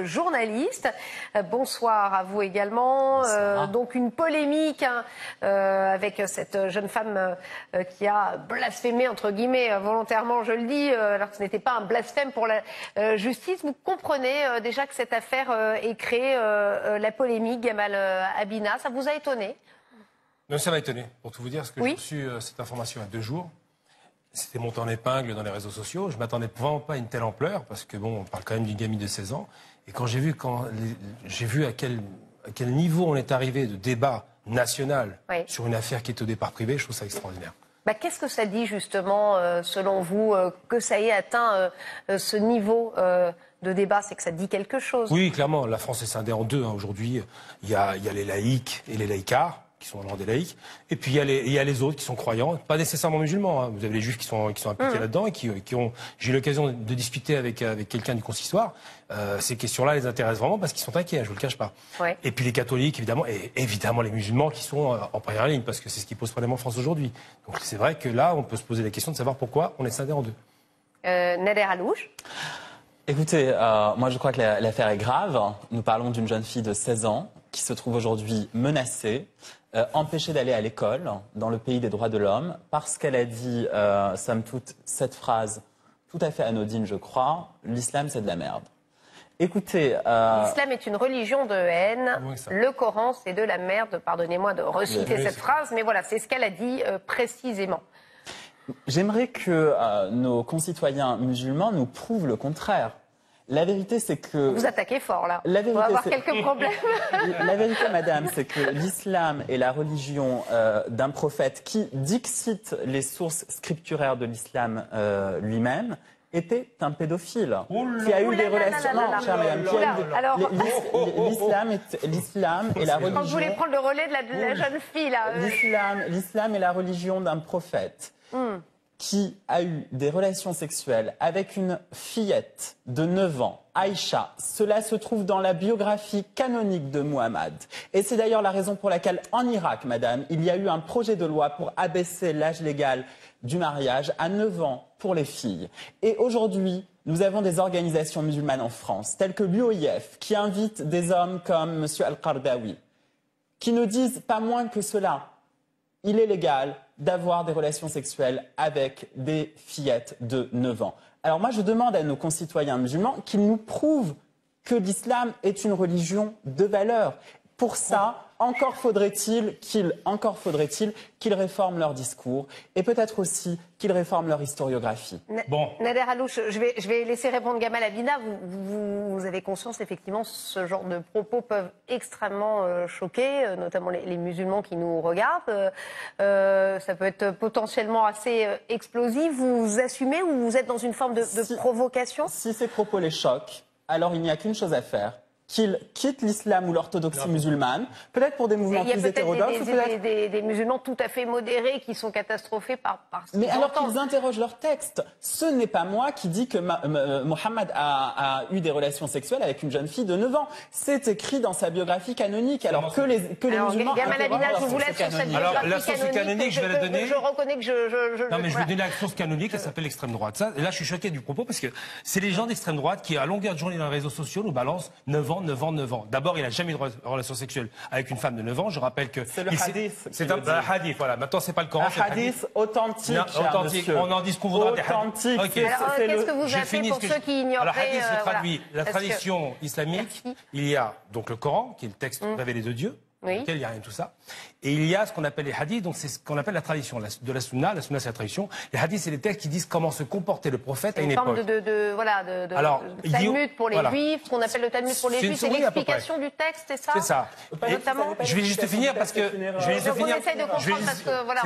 Journaliste. Bonsoir à vous également. Donc une polémique avec cette jeune femme qui a blasphémé, entre guillemets, volontairement, je le dis, alors que ce n'était pas un blasphème pour la justice. Vous comprenez déjà que cette affaire ait créé la polémique, Gamal Abina. Ça vous a étonné? Non, ça m'a étonné, pour tout vous dire, parce que j'ai reçu cette information il y a 2 jours. C'était monté en épingle dans les réseaux sociaux. Je ne m'attendais vraiment pas à une telle ampleur, parce que bon, on parle quand même d'une gamine de 16 ans. Et quand j'ai vu à quel niveau on est arrivé de débat national sur une affaire qui est au départ privée, je trouve ça extraordinaire. Qu'est-ce que ça dit justement, selon vous, que ça ait atteint ce niveau de débat? C'est que ça dit quelque chose. Oui, clairement, la France est scindée en deux. Aujourd'hui, il y a les laïcs et les laïcards, qui sont vraiment des laïcs, et puis il y a les autres qui sont croyants, pas nécessairement musulmans. Hein. Vous avez les juifs qui sont impliqués là-dedans et qui ont. J'ai eu l'occasion de discuter avec quelqu'un du consistoire. Ces questions-là les intéressent vraiment parce qu'ils sont inquiets, je vous le cache pas. Et puis les catholiques, évidemment, et évidemment les musulmans qui sont en première ligne, parce que c'est ce qui pose problème en France aujourd'hui. Donc c'est vrai que là, on peut se poser la question de savoir pourquoi on est scindé en deux. Nader Alouche. Écoutez, moi je crois que l'affaire est grave. Nous parlons d'une jeune fille de 16 ans qui se trouve aujourd'hui menacée, empêchée d'aller à l'école dans le pays des droits de l'homme parce qu'elle a dit, somme toute, cette phrase tout à fait anodine, je crois, l'islam c'est de la merde. Écoutez... L'islam est une religion de haine, le Coran c'est de la merde, pardonnez-moi de reciter cette phrase, mais voilà, c'est ce qu'elle a dit précisément. J'aimerais que nos concitoyens musulmans nous prouvent le contraire. La vérité, c'est que... Vous attaquez fort, là. La vérité, on va avoir quelques problèmes. La vérité, madame, c'est que l'islam est la religion d'un prophète qui, dixit les sources scripturaires de l'islam lui-même, était un pédophile qui a eu des relations... Non, chère madame, l'islam est la religion... Quand vous voulez prendre le relais de la jeune fille, là... L'islam est la religion d'un prophète qui a eu des relations sexuelles avec une fillette de 9 ans, Aïcha. Cela se trouve dans la biographie canonique de Muhammad. Et c'est d'ailleurs la raison pour laquelle, en Irak, madame, il y a eu un projet de loi pour abaisser l'âge légal du mariage à 9 ans pour les filles. Et aujourd'hui, nous avons des organisations musulmanes en France, telles que l'UOIF, qui invitent des hommes comme M. Al-Qardawi, qui nous disent pas moins que cela. Il est légal d'avoir des relations sexuelles avec des fillettes de 9 ans. Alors moi, je demande à nos concitoyens musulmans qu'ils nous prouvent que l'islam est une religion de valeur. Pour ça, encore faudrait-il qu'ils réforment leur discours et peut-être aussi qu'ils réforment leur historiographie. Nader Alouche, je vais laisser répondre Gamal Abina. Vous avez conscience, effectivement, ce genre de propos peuvent extrêmement choquer, notamment les musulmans qui nous regardent. Ça peut être potentiellement assez explosif. Vous assumez ou vous êtes dans une forme de provocation? Si ces propos les choquent, alors il n'y a qu'une chose à faire. Qu'ils quittent l'islam ou l'orthodoxie musulmane, peut-être pour des mouvements plus hétérodoxes. Il y a des musulmans tout à fait modérés qui sont catastrophés par ce Mais alors qu'ils interrogent leur texte. Ce n'est pas moi qui dis que Mohammed a eu des relations sexuelles avec une jeune fille de 9 ans. C'est écrit dans sa biographie canonique. Alors que les musulmans... Gamal Abina, je vous laisse sur cette biographie la source canonique, je vais la donner. Je reconnais que Non, mais je vais donner la source canonique, elle s'appelle l'extrême droite. Et là, je suis choqué du propos parce que c'est les gens d'extrême droite qui, à longueur de journée dans les réseaux sociaux, nous balancent 9 ans. D'abord, il n'a jamais eu de relation sexuelle avec une femme de 9 ans. Je rappelle que... C'est le hadith. C'est un hadith, voilà. Maintenant, c'est pas le Coran, c'est le hadith. Authentique, authentique. On en dit ce qu'on voudra. Authentique. Alors, qu'est-ce que vous appelez pour ceux qui ignorent? Alors, hadith, je traduis la tradition islamique. Il y a donc le Coran, qui est le texte révélé de Dieu, dans lequel il n'y a rien de tout ça. Et il y a ce qu'on appelle les hadiths, donc c'est ce qu'on appelle la tradition de la sunna. La sunna, c'est la tradition. Les hadiths, c'est les textes qui disent comment se comportait le prophète à une époque. Alors, Talmud pour les juifs, ce qu'on appelle le Talmud pour les juifs, c'est l'explication du texte, c'est ça? C'est ça. Notamment. Je vais juste finir parce que... C'est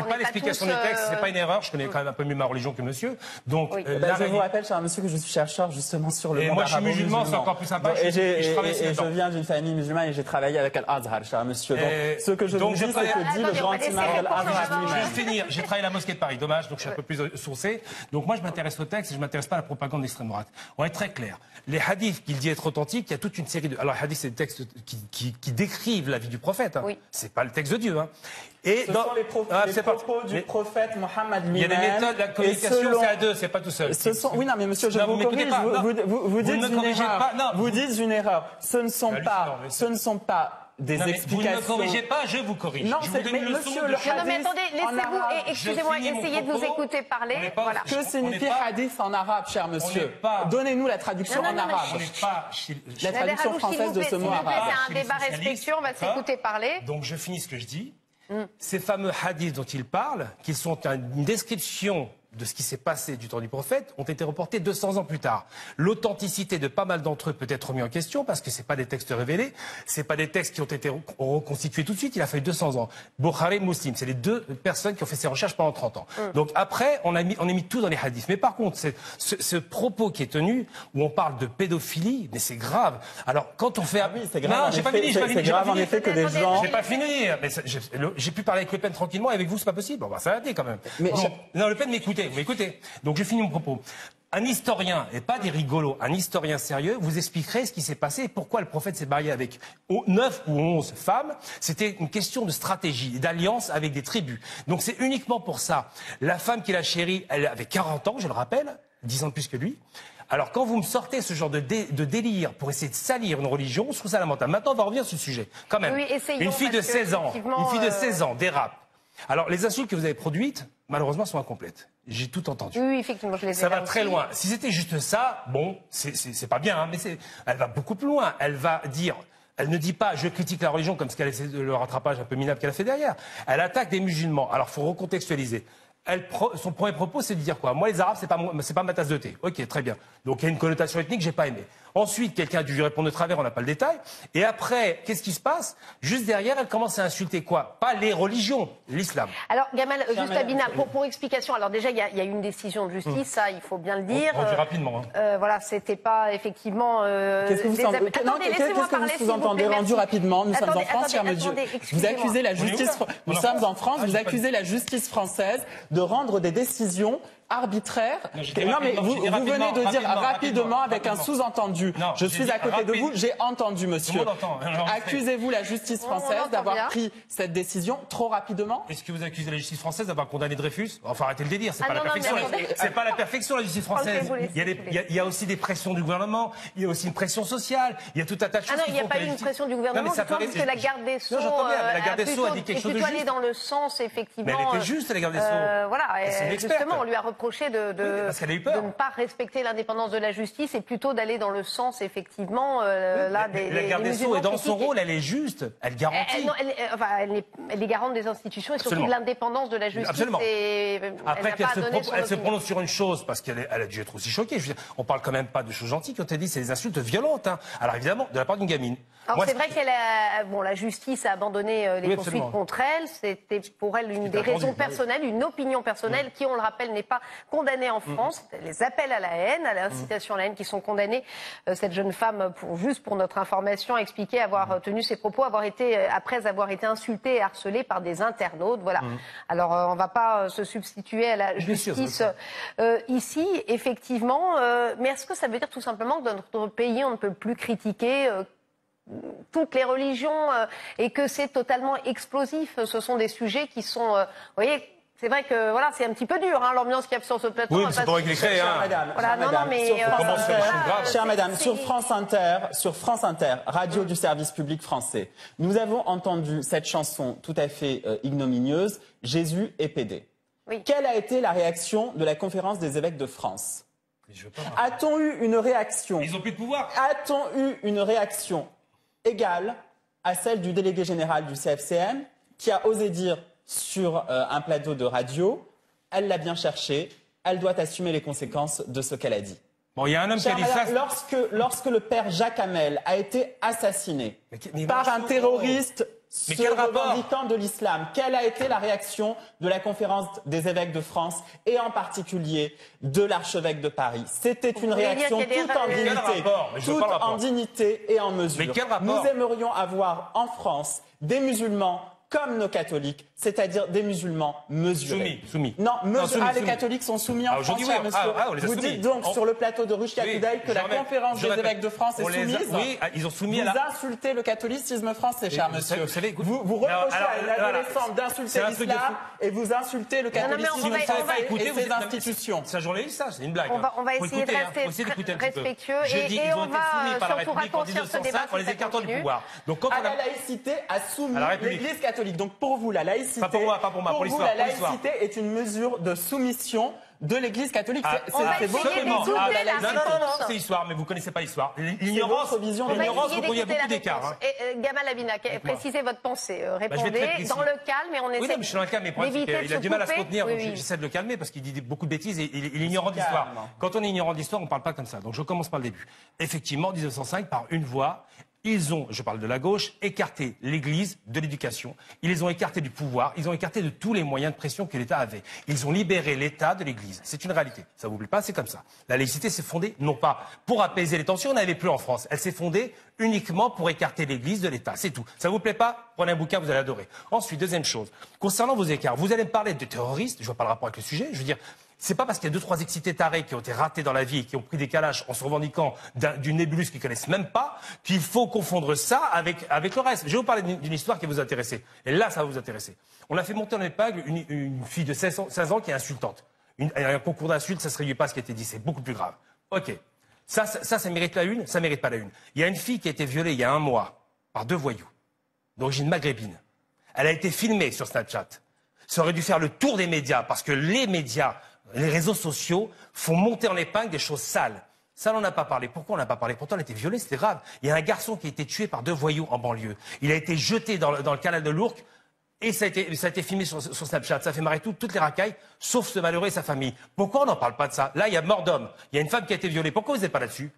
pas l'explication du texte, c'est pas une erreur. Je connais quand même un peu mieux ma religion que monsieur. Donc, je vous rappelle, cher monsieur, que je suis chercheur justement sur le monde arabe. Et moi, je suis musulman, c'est encore plus sympa. Et je viens d'une famille musulmane et j'ai travaillé avec Al-Azhar, cher monsieur. monsieur. Donc, ce que je vous dis, c'est que dit le grand imam al-Azhar lui-même. Je vais finir. J'ai travaillé à la mosquée de Paris. Dommage, donc je suis un peu plus sourcé. Donc moi, je m'intéresse au texte et je m'intéresse pas à la propagande d'extrême droite. On est très clair. Les hadiths qu'il dit être authentiques, il y a toute une série de... Alors, les hadiths, c'est des textes qui décrivent la vie du prophète. Hein. Oui. C'est pas le texte de Dieu. Hein. Et ce sont les propos du prophète Mohammed lui-même. Il y a des méthodes, la communication, c'est à deux, c'est pas tout seul. Oui, non, mais monsieur, je vous corrige. Vous dites une erreur. Ce ne sont pas des explications. Vous ne me corrigez pas, je vous corrige. Non, je vous donne une leçon de... Non, mais attendez, laissez-vous, excusez-moi, essayez de nous écouter parler. Voilà. Que signifie hadith en arabe, cher monsieur? Donnez-nous la traduction en arabe. La traduction française de ce mot arabe. C'est un débat respectueux, on va s'écouter parler. Donc je finis ce que je dis. Ces fameux hadiths dont il parle, qui sont une description de ce qui s'est passé du temps du prophète, ont été reportés 200 ans plus tard. L'authenticité de pas mal d'entre eux peut être remise en question parce que c'est pas des textes révélés, c'est pas des textes qui ont été reconstitués tout de suite, il a fallu 200 ans. Bukhari, Muslim, c'est les deux personnes qui ont fait ces recherches pendant 30 ans. Donc après, on a mis tout dans les hadiths. Mais par contre, ce propos qui est tenu, où on parle de pédophilie, mais c'est grave. Alors, quand on fait... Ah oui, c'est grave. Non, j'ai pas fini, c'est grave en effet que des gens... J'ai pas fini. J'ai pu parler avec Le Pen tranquillement, et avec vous, c'est pas possible. Bon, bah, ça va aller quand même. Mais non, Le Pen m'écoutez. Vous m'écoutez. Donc je finis mon propos. Un historien, et pas des rigolos, un historien sérieux, vous expliquerait ce qui s'est passé et pourquoi le prophète s'est marié avec 9 ou 11 femmes. C'était une question de stratégie, d'alliance avec des tribus. Donc c'est uniquement pour ça. La femme qu'il a chérie, elle avait 40 ans, je le rappelle, 10 ans de plus que lui. Alors quand vous me sortez ce genre de délire pour essayer de salir une religion, je trouve ça lamentable. Maintenant, on va revenir sur ce sujet. Quand même. Oui, essayons, une fille de 16 ans dérape. Alors les insultes que vous avez produites, malheureusement, sont incomplètes. J'ai tout entendu. Oui, effectivement, je les ai. Ça va très loin. Si c'était juste ça, bon, c'est pas bien, hein, mais elle va beaucoup plus loin. Elle va dire... Elle ne dit pas « je critique la religion » comme ce qu'elle essaie de le rattrapage un peu minable qu'elle a fait derrière. Elle attaque des musulmans. Alors, il faut recontextualiser. Son premier propos, c'est de dire quoi? Moi, les Arabes, c'est pas ma tasse de thé. Ok, très bien. Donc, il y a une connotation ethnique que j'ai pas aimée. Ensuite, quelqu'un a dû lui répondre de travers, on n'a pas le détail. Et après, qu'est-ce qui se passe? Juste derrière, elle commence à insulter quoi? Pas les religions, l'islam. Alors, Gamal, juste Abina, pour explication. Alors déjà, il y a une décision de justice, ça, il faut bien le dire. On dit rapidement. Hein. Voilà, c'était pas effectivement... Qu'est-ce que vous sous-entendez rendu rapidement? Nous sommes en France, cher monsieur. Vous accusez la justice... Nous sommes en France, vous accusez la justice française de rendre des décisions arbitraire. Non, mais vous venez de dire rapidement avec un sous-entendu. Je suis à côté de vous, j'ai entendu, monsieur. Accusez-vous la justice française d'avoir pris cette décision trop rapidement? Est-ce que vous accusez la justice française d'avoir condamné Dreyfus? Enfin, arrêtez le délire, c'est pas la perfection. C'est pas la perfection, la justice française. Il y a aussi des pressions du gouvernement, il y a aussi une pression sociale, il y a tout un tas de choses. Ah non, il n'y a pas eu une pression du gouvernement, parce que la garde des Sceaux a dit quelque chose de juste. Allée dans le sens, effectivement... Mais elle était juste, la garde des Sceaux. Voilà, justement, on lui a reproché de ne pas respecter l'indépendance de la justice et plutôt d'aller dans le sens, effectivement, la garde des Sceaux est dans son rôle, elle est juste, elle garantit. Elle est garante des institutions et surtout de l'indépendance de la justice. Absolument. Après qu'elle se prononce sur une chose, parce qu'elle a dû être aussi choquée. Je veux dire, on parle quand même pas de choses gentilles qui ont été dites, c'est des insultes violentes. Hein. Alors évidemment, de la part d'une gamine. Alors c'est vrai la justice a abandonné les poursuites contre elle. C'était pour elle une des raisons personnelles, une opinion personnelle qui, on le rappelle, n'est pas condamnée en France. Les appels à la haine, à l'incitation à la haine qui sont condamnés. Cette jeune femme, juste pour notre information, a expliqué avoir tenu ses propos, après avoir été insultée et harcelée par des internautes. Voilà. Alors on ne va pas se substituer à la justice ici, effectivement. Mais est-ce que ça veut dire tout simplement que dans notre pays, on ne peut plus critiquer toutes les religions et que c'est totalement explosif? Ce sont des sujets qui sont, vous voyez, c'est vrai que voilà, c'est un petit peu dur, hein, l'ambiance qu'il y a sur ce plateau. Oui, mais c'est pour éclairer, hein. Chère madame, sur France Inter, radio du service public français, nous avons entendu cette chanson tout à fait ignominieuse, Jésus est pédé. Oui. Quelle a été la réaction de la conférence des évêques de France? A-t-on eu une réaction? Ils n'ont plus de pouvoir. A-t-on eu une réaction égale à celle du délégué général du CFCM qui a osé dire sur un plateau de radio, elle l'a bien cherché, elle doit assumer les conséquences de ce qu'elle a dit. Bon, il y a un homme qui a dit ça. Lorsque le père Jacques Hamel a été assassiné par un terroriste se revendiquant de l'islam. Quelle a été la réaction de la conférence des évêques de France et en particulier de l'archevêque de Paris? C'était une réaction toute en dignité et en mesure. Mais quel rapport? Nous aimerions avoir en France des musulmans comme nos catholiques, c'est-à-dire des musulmans mesurés. Soumis. Non, les catholiques sont soumis en France, cher monsieur. Vous dites donc sur le plateau de Rushka Koudaï que la conférence des évêques de France est soumise. Oui, ils ont soumis Vous insultez le catholicisme français, cher monsieur. Vous reprochez à une adolescente d'insulter l'islam et vous insultez le catholicisme français et ses institutions. C'est un journaliste, ça, c'est une blague. On va essayer de rester respectueux et on va surtout raccourcir ce débat. On les écartant du pouvoir. La laïcité a soumis l'Église catholique. Donc pour vous, la laïcité, pour l'histoire, la laïcité est une mesure de soumission de l'Église catholique. C'est votre vision. Non, c'est l'histoire, mais vous ne connaissez pas l'histoire. L'ignorance, il y a beaucoup d'écarts. Gamal Abina, précisez votre pensée. Répondez dans le calme et on essaie. Oui, mais je suis dans le calme, mais il a du mal à se contenir. J'essaie de le calmer parce qu'il dit beaucoup de bêtises et il est ignorant d'histoire. Quand on est ignorant d'histoire, on ne parle pas comme ça. Donc je commence par le début. Effectivement, en 1905, par une voix, ils ont, je parle de la gauche, écarté l'Église de l'éducation. Ils les ont écartés du pouvoir. Ils ont écarté de tous les moyens de pression que l'État avait. Ils ont libéré l'État de l'Église. C'est une réalité. Ça vous plaît pas, c'est comme ça. La laïcité s'est fondée, non pas pour apaiser les tensions, on n'avait plus en France. Elle s'est fondée uniquement pour écarter l'Église de l'État. C'est tout. Ça vous plaît pas? Prenez un bouquin, vous allez adorer. Ensuite, deuxième chose. Concernant vos écarts, vous allez me parler de terroristes. Je vois pas le rapport avec le sujet. Je veux dire, c'est pas parce qu'il y a 2-3 excités tarés qui ont été ratés dans la vie et qui ont pris des calaches en se revendiquant d'une nébuleuse qu'ils connaissent même pas qu'il faut confondre ça avec le reste. Je vais vous parler d'une histoire qui va vous intéresser. Et là, ça va vous intéresser. On a fait monter en épingle une fille de 16 ans qui est insultante. Un concours d'insultes, ça ne se réduit pas à ce qui a été dit. C'est beaucoup plus grave. OK. Ça mérite la une, ça mérite pas la une. Il y a une fille qui a été violée il y a 1 mois par 2 voyous d'origine maghrébine. Elle a été filmée sur Snapchat. Ça aurait dû faire le tour des médias parce que les médias, les réseaux sociaux font monter en épingle des choses sales. Ça, on n'en a pas parlé. Pourquoi on n'a pas parlé? Pourtant, elle a été violée, c'était grave. Il y a un garçon qui a été tué par 2 voyous en banlieue. Il a été jeté dans le canal de l'Ourcq et ça a été filmé sur Snapchat. Ça fait marrer toutes les racailles, sauf ce malheureux et sa famille. Pourquoi on n'en parle pas de ça? Là, il y a mort d'homme. Il y a une femme qui a été violée. Pourquoi vous n'êtes pas là-dessus?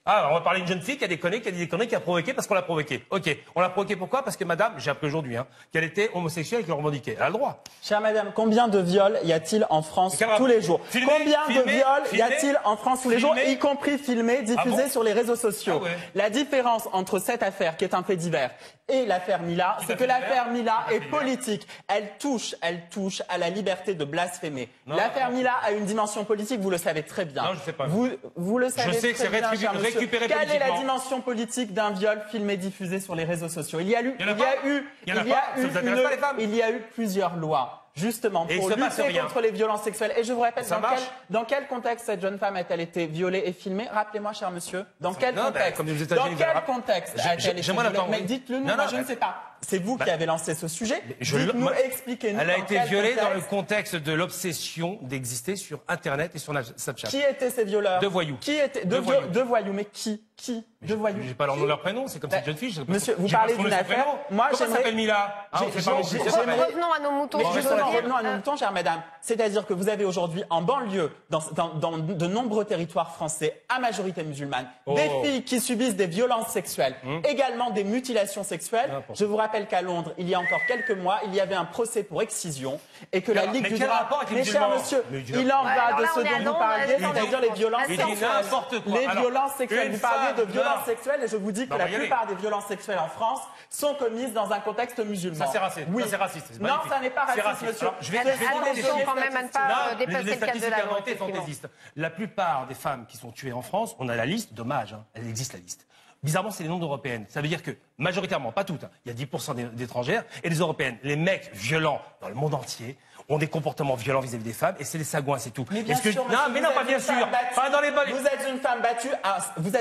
Alors, on va parler d'une jeune fille qui a dit des conneries, qui a provoqué parce qu'on l'a provoqué. OK. On l'a provoqué pourquoi? Parce que madame, j'ai appris aujourd'hui, qu'elle était homosexuelle et qu'elle le revendiquait. Elle a le droit. Chère madame, combien de viols y a-t-il en France tous les jours? Combien de viols y a-t-il en France tous les jours, y compris filmés, diffusés sur les réseaux sociaux? La différence entre cette affaire, qui est un fait divers, et l'affaire Mila, c'est que l'affaire Mila est politique. Elle touche à la liberté de blasphémer. L'affaire Mila a une dimension politique, vous le savez très bien. Non, je sais pas. Vous le savez très bien. Je sais que c'est récupéré politiquement. Quelle est la dimension politique d'un viol filmé diffusé sur les réseaux sociaux? Il y a eu plusieurs lois. Justement, pour lutter contre les violences sexuelles. Et je vous répète, dans quel contexte cette jeune femme a-t-elle été violée et filmée? Rappelez-moi, cher monsieur. Dans quel contexte? Dans quel contexte a-t-elle été violée? Mais dites-le nous, moi je ne sais pas. C'est vous qui avez lancé ce sujet. Dites-nous, expliquez-nous. Elle a été violée dans le contexte de l'obsession d'exister sur Internet et sur Snapchat. Qui étaient ces violeurs? 2 voyous. Qui étaient 2 voyous? Mais qui? 2 voyous. J'ai pas leur prénom, c'est comme cette jeune fille. Monsieur, vous parlez d'une affaire. Moi, j'aimerais. S'appelle Mila. Revenons à nos moutons. Revenons à nos moutons, chère madame. C'est-à-dire que vous avez aujourd'hui en banlieue, dans de nombreux territoires français, à majorité musulmane, des filles qui subissent des violences sexuelles, également des mutilations sexuelles. Je vous rappelle qu'à Londres, il y a encore quelques mois, il y a un procès pour excision et que la Ligue du droit. Mais cher monsieur, il en va de ce dont vous parliez, c'est-à-dire les violences sexuelles. Les violences sexuelles. Vous parliez de violences sexuelles et je vous dis que la plupart des violences sexuelles en France sont commises dans un contexte musulman. Ça c'est raciste. Oui. Ça c'est raciste. Non, ça n'est pas raciste, monsieur. Attention quand même à ne pas dépasser le cadre de la loi. La plupart des femmes qui sont tuées en France, on a la liste, dommage, elle existe la liste. Bizarrement, c'est les noms d'européennes. Ça veut dire que, majoritairement, pas toutes, il y a 10% d'étrangères, et les européennes, les mecs violents dans le monde entier, ont des comportements violents vis-à-vis des femmes, et c'est les sagouins, c'est tout. Mais bien sûr, non, mais non, pas bien sûr. Pas dans les bonnes. Vous êtes une femme battue à Saint-Denis.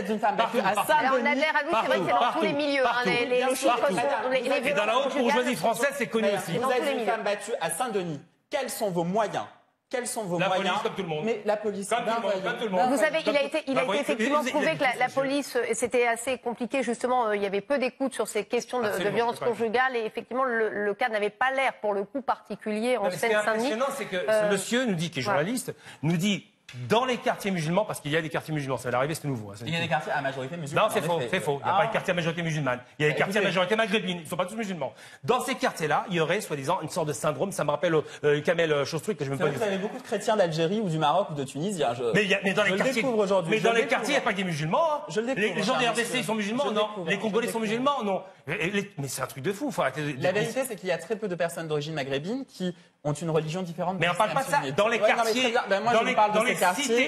On a de l'air à vous, c'est vrai que c'est dans tous les milieux. Les chiffres sont... Et dans la haute bourgeoisie française, c'est connu aussi. Vous êtes une femme battue à Saint-Denis. Quels sont vos moyens? Quels sont vos moyens? La police, comme tout le monde. Mais la police, comme tout le monde. Vous savez, il a été effectivement prouvé que la police, c'était assez compliqué, justement, il y avait peu d'écoute sur ces questions de violence conjugale et effectivement, le cas n'avait pas l'air, pour le coup, particulier en Seine-Saint-Denis. Ce qui est impressionnant, c'est que ce monsieur nous dit, qui est journaliste, nous dit dans les quartiers musulmans, parce qu'il y a des quartiers musulmans, ça va arriver, c'est nouveau. Il y a des quartiers à majorité musulmane. Non, c'est faux, c'est faux. Il n'y a pas de quartier à majorité musulmane. Il y a des quartiers à majorité maghrébine. Ils ne sont pas tous musulmans. Dans ces quartiers-là, il y aurait, soi-disant, une sorte de syndrome. Ça me rappelle Kamel Chostruc, que je ne veux pas dire. Vous avez beaucoup de chrétiens d'Algérie ou du Maroc ou de Tunisie. Mais dans les quartiers, aujourd'hui. Mais dans les quartiers, il n'y a pas que des musulmans. Hein. Je le découvre. Les gens des RDC, ils sont musulmans, non. Les Congolais sont musulmans, non. Mais c'est un truc de fou. La vérité, c'est qu'il y a très peu de personnes d'origine maghrébine qui ont une religion différente. Mais on parle pas de ça. Dans les quartiers,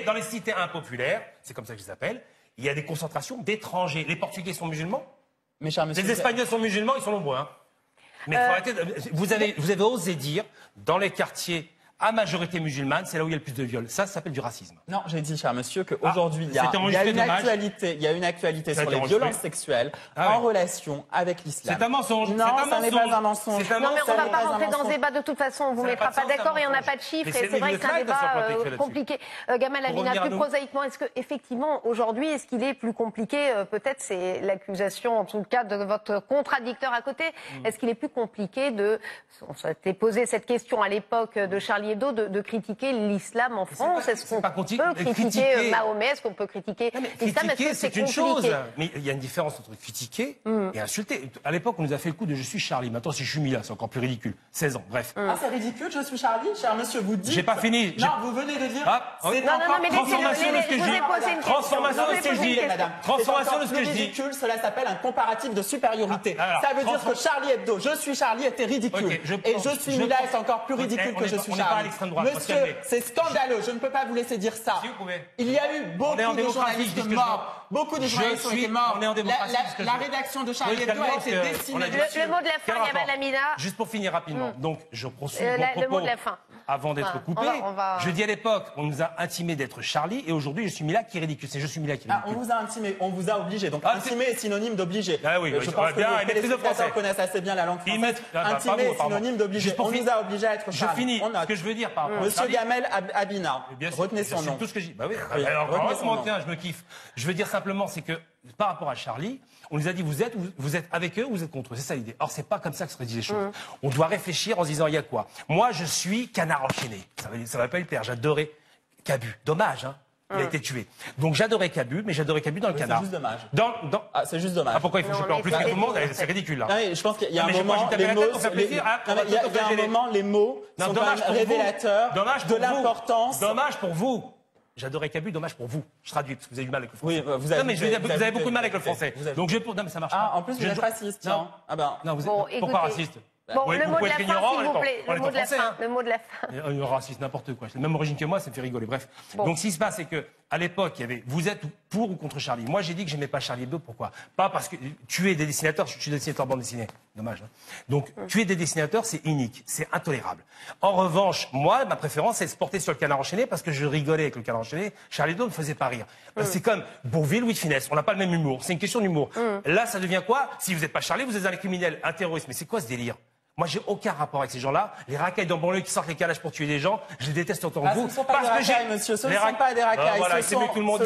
dans les cités impopulaires, c'est comme ça que je les appelle, il y a des concentrations d'étrangers. Les Portugais sont musulmans. Mes chers messieurs, les Espagnols sont musulmans, ils sont nombreux. Hein. Mais faut arrêter vous avez osé dire, dans les quartiers à majorité musulmane, c'est là où il y a le plus de viols. Ça s'appelle du racisme. Non, j'ai dit, cher monsieur, qu'aujourd'hui, il y a une actualité sur les violences sexuelles en relation avec l'islam. C'est un mensonge. Non, ça n'est pas un mensonge. Non, mais on ne va pas rentrer dans ce débat de toute façon. On ne vous mettra pas d'accord et on n'a pas de chiffres. Et c'est vrai que c'est un débat compliqué. Gamal Amina, plus prosaïquement, est-ce qu'effectivement, aujourd'hui, est-ce qu'il est plus compliqué, peut-être c'est l'accusation, en tout cas, de votre contradicteur à côté, est-ce qu'il est plus compliqué on s'était posé cette question à l'époque de Charlie Hebdo, de critiquer l'islam en France? Est-ce qu'on peut critiquer Mahomet? Est-ce qu'on peut critiquer l'islam? Critiquer, c'est une chose. Mais il y a une différence entre critiquer et insulter. À l'époque, on nous a fait le coup de je suis Charlie. Maintenant, si je suis Mila, c'est encore plus ridicule. 16 ans, bref. Ah, c'est ridicule, je suis Charlie, cher monsieur, vous dites. J'ai pas fini. Non, vous venez de dire. Transformation de ce que je dis. Transformation de ce que je dis. Transformation de ce que je dis. Ridicule, cela s'appelle un comparatif de supériorité. Ça veut dire que Charlie Hebdo, je suis Charlie, était ridicule. Et je suis Mila est encore plus ridicule que je suis Charlie. Monsieur, c'est scandaleux, je ne peux pas vous laisser dire ça. Il y a eu beaucoup de journalistes morts. Beaucoup de journalistes ont été morts. La rédaction de Charlie Hebdo a été décimée. Le mot de la fin, Gamal Amina. Juste pour finir rapidement. Donc, je poursuis le mot de la fin. Avant d'être coupé. Je dis à l'époque, on nous a intimé d'être Charlie, et aujourd'hui, je suis Mila qui est ridicule. C'est je suis Mila qui est ridicule. On vous a intimé, on vous a obligé. Donc, intimé est synonyme d'obligé. Ah oui, je pense que les téléspectateurs connaissent assez bien la langue française. Intimé est synonyme d'obligé. On nous a obligés à être Charlie. Je finis. Ce que je veux dire par rapport à Monsieur Gamel Amina, retenez son nom. Tout ce que je dis. Bah oui. Alors, je me kiffe. Je veux dire simplement, c'est que par rapport à Charlie, on nous a dit vous êtes avec eux ou vous êtes contre eux. C'est ça l'idée. Or, c'est pas comme ça que se disent les choses. On doit réfléchir en se disant il y a quoi. Moi, je suis Canard enchaîné. Ça va pas le plaire. J'adorais Cabu. Dommage, hein. Il a été tué. Donc j'adorais Cabu, mais j'adorais Cabu dans le Canard. C'est juste dommage. C'est juste dommage. Pourquoi il faut que je pleure plus que tout le monde? C'est ridicule, là. Je pense qu'il y a un moment, les mots sont révélateurs de l'importance. Dommage pour vous. J'adorais Cabu, dommage pour vous. Je traduis parce que vous avez du mal avec le français. Oui, vous avez beaucoup de mal avec le français. Donc non, mais ça marche pas. En plus, vous êtes raciste. Non, non, pourquoi raciste? Bon, le mot de la fin, s'il vous plaît. Le mot de la fin. Le mot de la fin. Raciste, n'importe quoi. C'est la même origine que moi, ça me fait rigoler. Bref. Donc, ce qui se passe, c'est que à l'époque, il y avait vous êtes pour ou contre Charlie. Moi, j'ai dit que j'aimais pas Charlie Hebdo. Pourquoi? Pas parce que tuer des dessinateurs. Je suis dessinateur bande dessinée. Dommage. Hein. Donc, tuer des dessinateurs, c'est inique, c'est intolérable. En revanche, moi, ma préférence, c'est de se porter sur le Canard enchaîné parce que je rigolais avec le Canard enchaîné. Charlie Hebdo ne me faisait pas rire. C'est comme Bourvil, Louis de Funès. On n'a pas le même humour. C'est une question d'humour. Là, ça devient quoi? Si vous n'êtes pas Charlie, vous êtes un criminel, un terroriste. Mais c'est quoi ce délire? Moi, j'ai aucun rapport avec ces gens-là. Les racailles dans banlieue qui sortent les calages pour tuer des gens, je les déteste autant que vous. Ce ne sont pas des racailles, monsieur. Ce ne sont pas des racailles. Voilà, c'est mieux que tout le monde.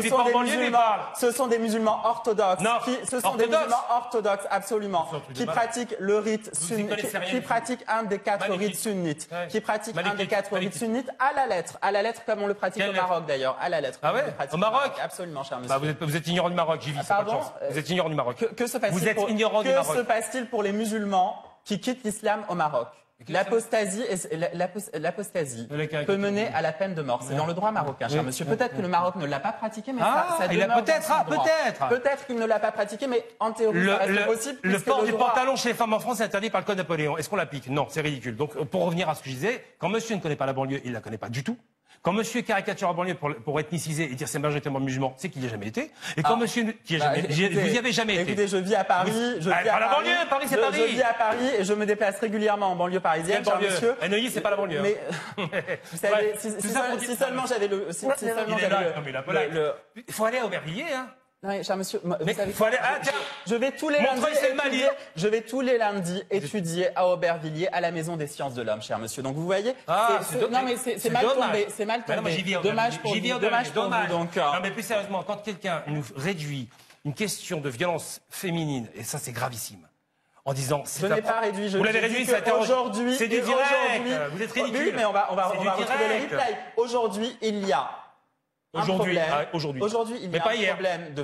Ce sont des musulmans orthodoxes. Non, ce sont des musulmans orthodoxes, absolument. Qui pratiquent le rite sunnite. Qui pratiquent un des 4 rites sunnites. Qui pratiquent un des 4 rites sunnites à la lettre. À la lettre, comme on le pratique au Maroc, d'ailleurs. À la lettre. Ah ouais? Au Maroc? Absolument, cher monsieur. Vous êtes ignorant du Maroc, j'y vis. Pardon? Vous êtes ignorant du Maroc. Que se passe-t-il pour les musulmans qui quittent l'islam au Maroc? L'apostasie peut mener à la peine de mort. C'est dans le droit marocain, cher monsieur. Peut-être que le Maroc ne l'a pas pratiqué, mais ça demeure peut-être. Peut-être qu'il ne l'a pas pratiqué, mais en théorie, ça reste possible. Le port du pantalon chez les femmes en France est interdit par le code Napoléon. Est-ce qu'on l'applique? Non, c'est ridicule. Donc, pour revenir à ce que je disais, quand monsieur ne connaît pas la banlieue, il ne la connaît pas du tout. Quand monsieur caricature la banlieue pour ethniciser et dire c'est majoritairement musulman, c'est qu'il n'y a jamais été. Et quand monsieur qui a jamais, vous n'y avez jamais été. Écoutez, je vis à Paris. Je vis à Paris et je me déplace régulièrement en banlieue parisienne. Quelle banlieue? Monsieur. Neuilly, c'est pas la banlieue. Mais vous savez, si seulement j'avais le, il faut aller à Aubervilliers, hein. Non, cher monsieur, mais il faut aller. Je vais tous les lundis étudier à Aubervilliers, à la Maison des Sciences de l'Homme, cher monsieur. Donc vous voyez, non mais c'est mal tombé, c'est mal tombé. Dommage pour vous. Donc non mais plus sérieusement, quand quelqu'un nous réduit une question de violence féminine, et ça c'est gravissime. En disant, je n'ai pas réduit, vous l'avez réduit, aujourd'hui. C'est du direct. Vous êtes ridicule. Oui, mais on va retrouver les replays. Aujourd'hui, il y a Aujourd'hui, il y a un problème de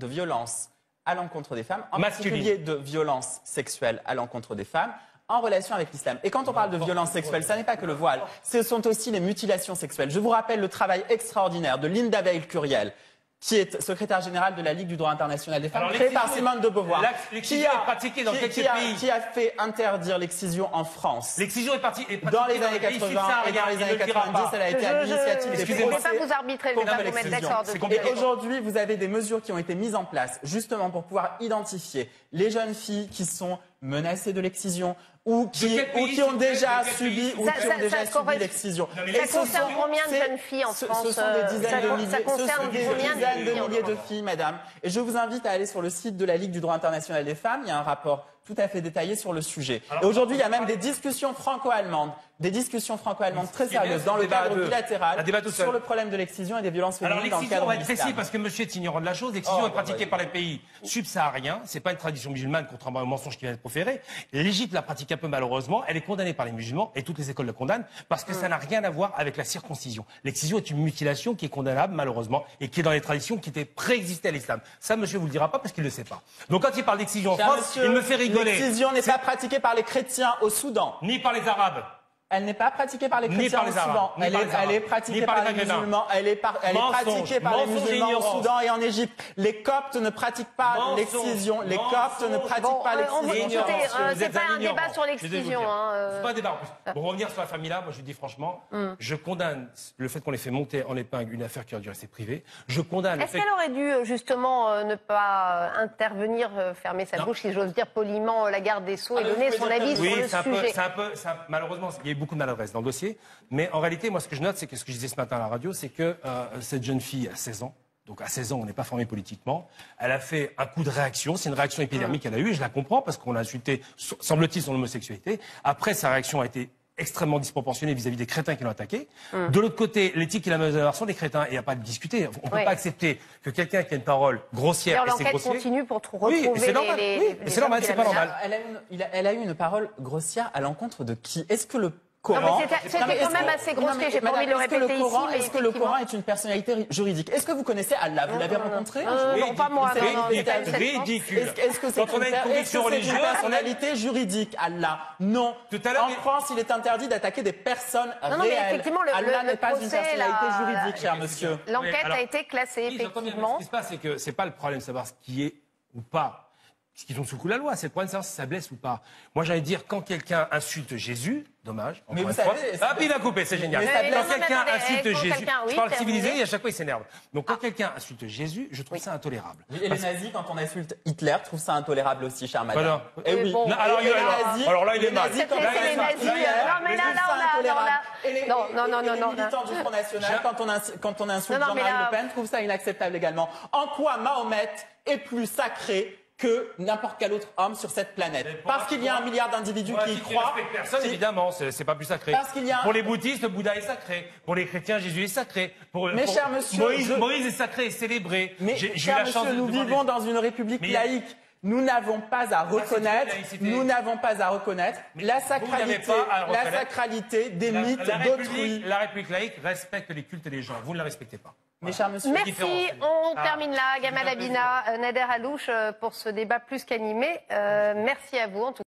violence à l'encontre des femmes, en particulier de violence sexuelle à l'encontre des femmes, en relation avec l'islam. Et quand on parle de violence sexuelle, ça n'est pas que le voile, ce sont aussi les mutilations sexuelles. Je vous rappelle le travail extraordinaire de Linda Veil-Curiel, qui est secrétaire générale de la Ligue du droit international des femmes, créée par Simone de Beauvoir, qui a fait interdire l'excision en France. L'excision est pratiquée dans les années 80 et dans les années 90, elle a été à l'initiative des procès. Je ne vais pas vous arbitrer, je ne vais pas vous mettre d'accord. Et aujourd'hui, vous avez des mesures qui ont été mises en place, justement pour pouvoir identifier les jeunes filles qui sont menacées de l'excision ou qui ont déjà subi l'excision. Ça concerne combien de jeunes filles en France? Ce sont des dizaines de milliers de filles, madame. Et je vous invite à aller sur le site de la Ligue du droit international des femmes. Il y a un rapport tout à fait détaillé sur le sujet. Et aujourd'hui, il y a même des discussions franco-allemandes très sérieuses dans le cadre bilatéral sur le problème de l'excision et des violences féminines dans le cadre de l'islam. Précis parce que monsieur est ignorant de la chose. L'excision est pratiquée par les pays subsahariens. C'est pas une tradition musulmane, contrairement au mensonge qui vient d'être proféré. L'Égypte la pratique un peu malheureusement. Elle est condamnée par les musulmans et toutes les écoles la condamnent parce que ça n'a rien à voir avec la circoncision. L'excision est une mutilation qui est condamnable malheureusement et qui est dans les traditions qui étaient préexistaient à l'islam. Ça, monsieur vous le dira pas parce qu'il ne le sait pas. Donc quand il parle d'excision en France, il me fait rigoler. L'excision n'est pas pratiquée par les chrétiens au Soudan. Ni par les Arabes. Elle n'est pas pratiquée par les chrétiens au Soudan. Elle est pratiquée par les musulmans. Elle est pratiquée par les musulmans au Soudan et en Égypte. Les Coptes ne pratiquent pas l'excision. Les Coptes ne pratiquent pas l'excision. C'est pas un débat sur l'excision. C'est pas un débat. Pour revenir sur la famille là, moi je dis franchement, je condamne le fait qu'on ait fait monter en épingle une affaire qui aurait dû rester privée. Je condamne. Est-ce qu'elle aurait dû justement ne pas intervenir, fermer sa bouche, si j'ose dire poliment, la garde des Sceaux et donner son avis sur le sujet? Malheureusement, il y a eu beaucoup de maladresse dans le dossier. Mais en réalité, moi, ce que je note, c'est que ce que je disais ce matin à la radio, c'est que cette jeune fille a 16 ans. Donc, à 16 ans, on n'est pas formé politiquement. Elle a fait un coup de réaction. C'est une réaction épidermique qu'elle a eue. Et je la comprends parce qu'on a insulté, semble-t-il, son homosexualité. Après, sa réaction a été extrêmement disproportionnée vis-à-vis des crétins qui l'ont attaqué. De l'autre côté, l'éthique et la mesure sont des crétins et il n'y a pas de discuter. On ne peut pas accepter que quelqu'un qui a une parole grossière et c'est grossier... L'enquête continue pour retrouver c'est normal. C'est normal, c'est pas normal. Elle a eu une parole grossière à l'encontre de qui? Est-ce que le Coran... C'était quand même assez grossier, j'ai pas envie de le répéter ici. Est-ce que le Coran est une personnalité juridique? Est-ce que vous connaissez Allah? Vous l'avez rencontré? Non, pas moi. Ridicule. Est-ce que c'est une personnalité juridique, Allah? Non. En France, il est interdit d'attaquer des personnes réelles. Allah n'est pas une personnalité juridique, cher monsieur. L'enquête a été classée, effectivement. Ce qui se passe, c'est que c'est pas le problème de savoir ce qui est ou pas. Ce qu'ils ont sous le coup de la loi, c'est le problème de savoir si ça blesse ou pas. Moi, j'allais dire, quand quelqu'un insulte Jésus, dommage. Mais vous savez... puis il a coupé, c'est génial. Quand quelqu'un insulte Jésus, je parle civilisé et à chaque fois il s'énerve. Donc quand quelqu'un insulte Jésus, je trouve ça intolérable. Et les nazis, quand on insulte Hitler, trouvent ça intolérable aussi, cher madame. Et oui. Alors là, il est mal. Non, mais là, non. Les militants du Front National, quand on insulte Jean-Marie Le Pen, trouvent ça inacceptable également. En quoi Mahomet est plus sacré que n'importe quel autre homme sur cette planète? Parce qu'il y a 1 milliard d'individus qui y croient. Personne, évidemment, c'est pas plus sacré. Pour les bouddhistes, le Bouddha est sacré. Pour les chrétiens, Jésus est sacré. Cher monsieur, Moïse est sacré, est célébré. Mais cher monsieur, nous vivons dans une république laïque. Nous n'avons pas à reconnaître la sacralité des mythes d'autrui. La République laïque respecte les cultes des gens. Vous ne la respectez pas. Mes chers monsieur, merci. On termine là. Gamal Abina, Nader Halouche pour ce débat plus qu'animé. Merci à vous en tout cas.